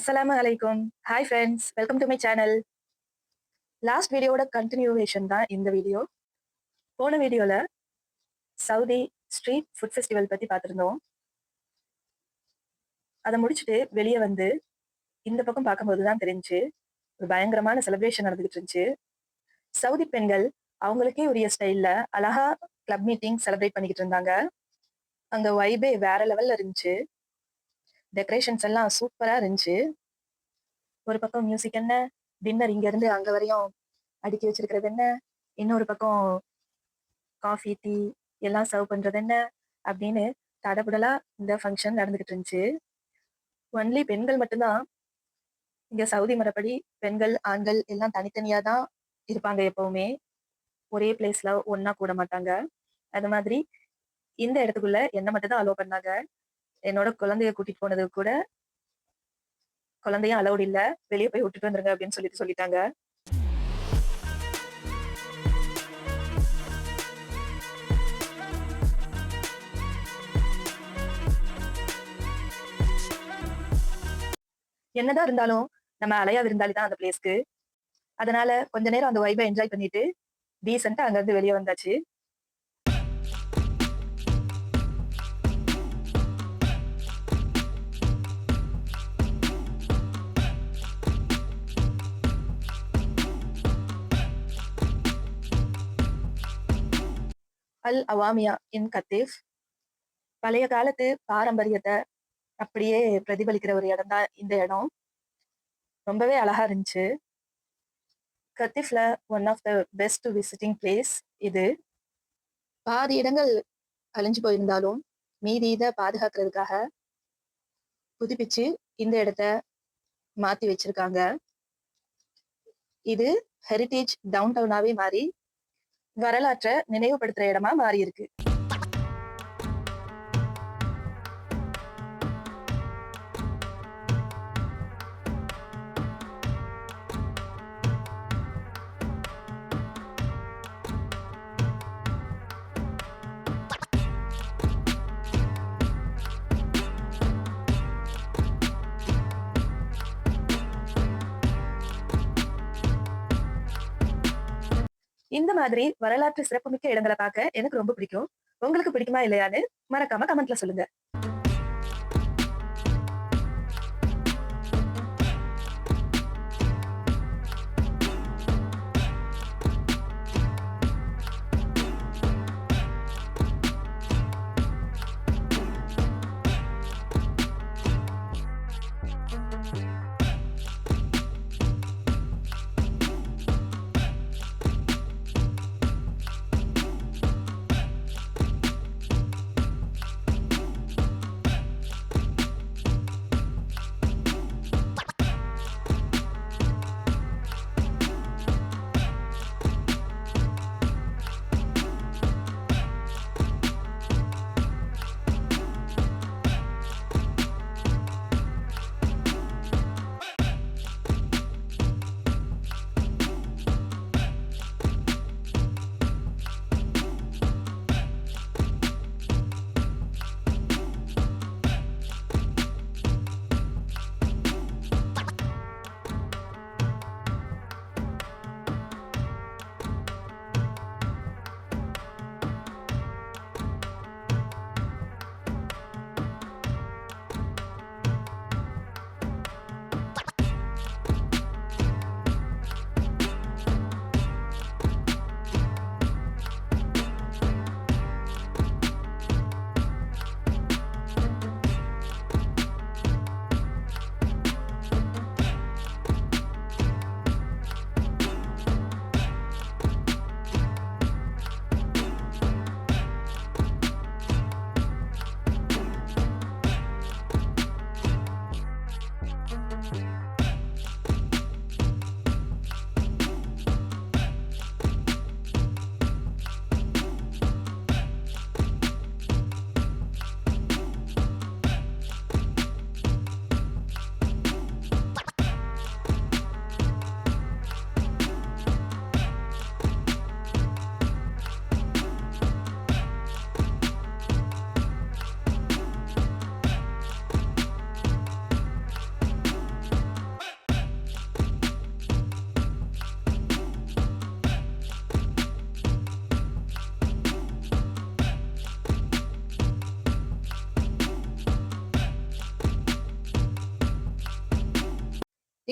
அஸ்ஸலாமு அலைக்கும். Hi friends, welcome to my channel. Last வீடியோவோட கண்டினியூவேஷன் தான் இந்த வீடியோ. போன வீடியோல சவுதி ஸ்ட்ரீட் ஃபுட் ஃபெஸ்டிவல் பத்தி பார்த்திருந்தோம். அத முடிச்சுட்டு வெளிய வந்து இந்த பக்கம் பார்க்கும்போது தான் தெரிஞ்சுச்சு, ஒரு பயங்கரமான செலிப்ரேஷன் நடந்துகிட்டு இருந்துச்சு. சவுதி பெண்கள் அவங்களுக்கே உரிய ஸ்டைல்ல அழகா கிளப் மீட்டிங் செலிப்ரேட் பண்ணிக்கிட்டு இருந்தாங்க. அங்க வைபே வேற லெவல்ல இருந்துச்சு. டெக்கரேஷன்ஸ் எல்லாம் சூப்பரா இருந்துச்சு. ஒரு பக்கம் மியூசிக் என்ன, டின்னர் இங்க இருந்து அங்க வரையும் அடுக்கி வச்சிருக்கிறது என்ன, இன்னொரு பக்கம் காஃபி, டீ எல்லாம் சர்வ் பண்றது என்ன அப்படின்னு தடபுடலா இந்த ஃபங்க்ஷன் நடந்துகிட்டு இருந்துச்சு. ஒன்லி பெண்கள் மட்டும்தான் இங்க சவுதி முறைப்படி பெண்கள், ஆண்கள் எல்லாம் தனித்தனியா தான் இருப்பாங்க எப்பவுமே. ஒரே பிளேஸ்ல ஒண்ணா கூட மாட்டாங்க. அது மாதிரி இந்த இடத்துக்குள்ள என்ன மட்டும் தான் அலோவ் பண்ணாங்க. என்னோட குழந்தைய கூட்டிட்டு போனது கூட குழந்தையும் அலௌட் இல்ல. வெளியே போய் விட்டுட்டு வந்துருங்க அப்படின்னு சொல்லிட்டாங்க. என்னதான் இருந்தாலும் நம்ம அலையா விருந்தாளி தான் அந்த பிளேஸ்க்கு. அதனால கொஞ்ச நேரம் அந்த வைபை என்ஜாய் பண்ணிட்டு டீசென்ட்டா அங்க இருந்து வெளியே வந்தாச்சு. அல் அவாமியா இன் கத்தீஃப் பழைய காலத்து பாரம்பரியத்தை அப்படியே பிரதிபலிக்கிற ஒரு இடம் தான் இந்த இடம். ரொம்பவே அழகா இருந்துச்சு. கத்தீஃப்ல one of the best visiting place இது. பாதி இடங்கள் அழிஞ்சு போயிருந்தாலும் மீதி இதை பாதுகாக்கிறதுக்காக புதுப்பிச்சு இந்த இடத்த மாத்தி வச்சிருக்காங்க. இது ஹெரிட்டேஜ் டவுன் டவுனாவே மாறி வரலாற்றை நினைவுபடுத்துற இடமா மாறி இருக்கு. இந்த மாதிரி வரலாற்று சிறப்புமிக்க இடங்களை பார்க்க எனக்கு ரொம்ப பிடிக்கும். உங்களுக்கு பிடிக்குமா இல்லையான்னு மறக்காம கமெண்ட்ல சொல்லுங்க.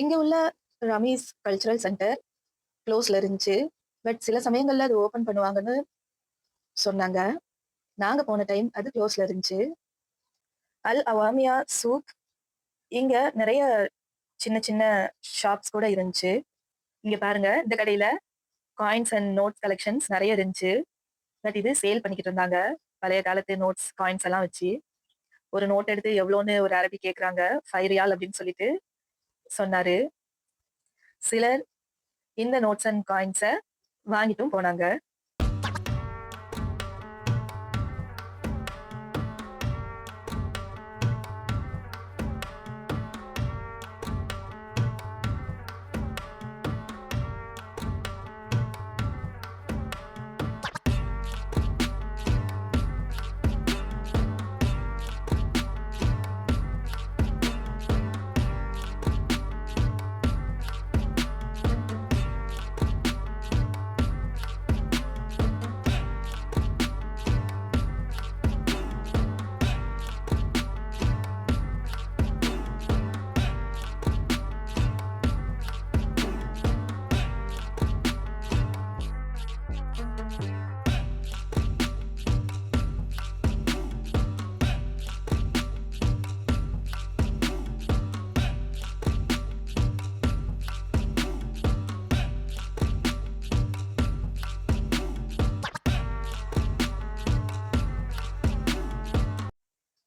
இங்க உள்ள ரமீஸ் கல்ச்சுரல் சென்டர் க்ளோஸ்ல இருந்துச்சு. பட் சில சமயங்கள்ல அது ஓப்பன் பண்ணுவாங்கன்னு சொன்னாங்க. நாங்க போன டைம் அது க்ளோஸ்ல இருந்துச்சு. அல் அவாமியா சூக் இங்க நெறைய சின்ன சின்ன ஷாப்ஸ் கூட இருந்துச்சு. இங்க பாருங்க, இந்த கடையில காயின்ஸ் அண்ட் நோட்ஸ் கலெக்ஷன்ஸ் நெறைய இருந்துச்சு. பட் இது சேல் பண்ணிக்கிட்டு இருந்தாங்க. பழைய காலத்து நோட்ஸ், காயின்ஸ் எல்லாம் வச்சு. ஒரு நோட் எடுத்து எவ்வளோன்னு ஒரு அரபி கேட்குறாங்க. 5 ரியால் அப்படின்னு சொல்லிட்டு சொன்னாரு. சிலர் இந்த நோட்ஸ் அண்ட் காயின்ஸ வாங்கிட்டும் போனாங்க.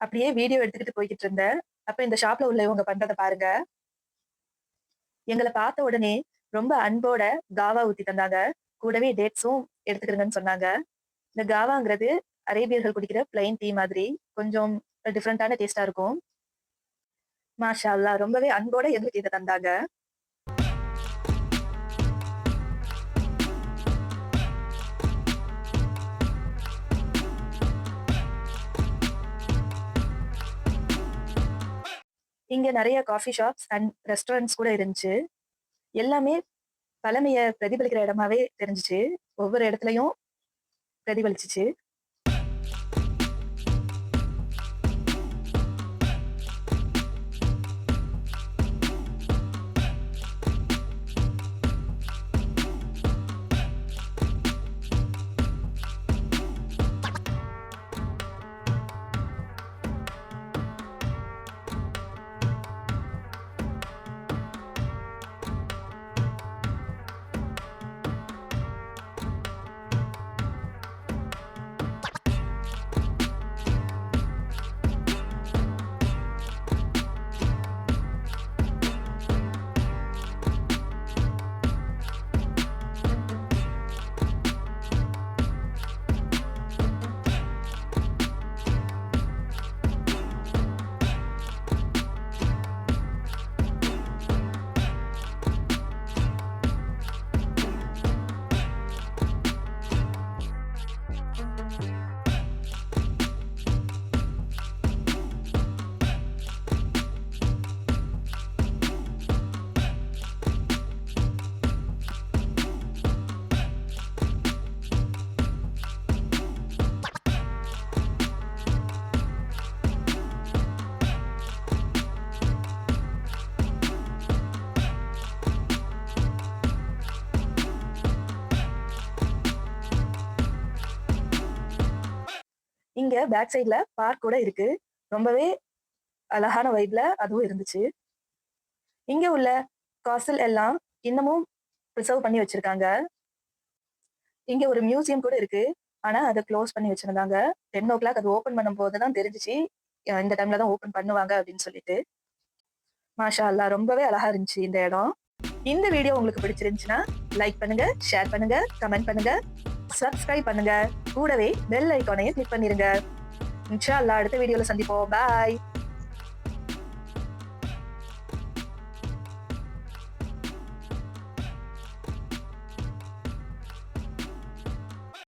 அப்படியே வீடியோ எடுத்துக்கிட்டு போய்க்கிட்டு இருந்தேன். அப்ப இந்த ஷாப்ல உள்ளவங்க பண்றத பாருங்க. எங்கள பார்த்த உடனே ரொம்ப அன்போட காவா ஊத்தி தந்தாங்க. கூடவே டேட்ஸும் எடுத்துக்கிடுங்கன்னு சொன்னாங்க. இந்த காவாங்கிறது அரேபியர்கள் குடிக்கிற பிளைன் டீ மாதிரி கொஞ்சம் டிஃபரண்டான டேஸ்ட்டா இருக்கும். மாஷா அல்லாஹ் ரொம்பவே அன்போட எங்களுக்கு இத தந்தாங்க. இங்க நெறைய காஃபி ஷாப்ஸ் அண்ட் ரெஸ்டாரண்ட்ஸ் கூட இருந்துச்சு. எல்லாமே பழமைய பிரதிபலிக்கிற இடமாவே தெரிஞ்சுச்சு. ஒவ்வொரு இடத்துலயும் பிரதிபலிச்சுச்சு. இங்க பேக் சைட்ல பார்க் கூட இருக்கு. ரொம்பவே அழகான வைப்ல அதுவும் இருந்துச்சு. இங்க உள்ள காசல் எல்லாம் இன்னமும் பிரிசர்வ் பண்ணி வச்சிருக்காங்க. இங்க ஒரு மியூசியம் கூட இருக்கு. ஆனா அத க்ளோஸ் பண்ணி வச்சிருந்தாங்க. 10:00 அது ஓப்பன் பண்ணும்போது தான் தெரிஞ்சுச்சு, இந்த டைம்ல தான் ஓப்பன் பண்ணுவாங்க அப்படின்னு சொல்லிட்டு. மாஷா அல்லாஹ் ரொம்பவே அழகா இருந்துச்சு இந்த இடம். இந்த வீடியோ உங்களுக்கு பிடிச்சிருந்துச்சுன்னா லைக் பண்ணுங்க, ஷேர் பண்ணுங்க, கமெண்ட் பண்ணுங்க, சப்ஸ்கிரைப் பண்ணுங்க. கூடவே பெல் ஐகானையும் கிளிக் பண்ணிருங்க. இன்ஷா அல்லாஹ் அடுத்த வீடியோல சந்திப்போம். பாய்.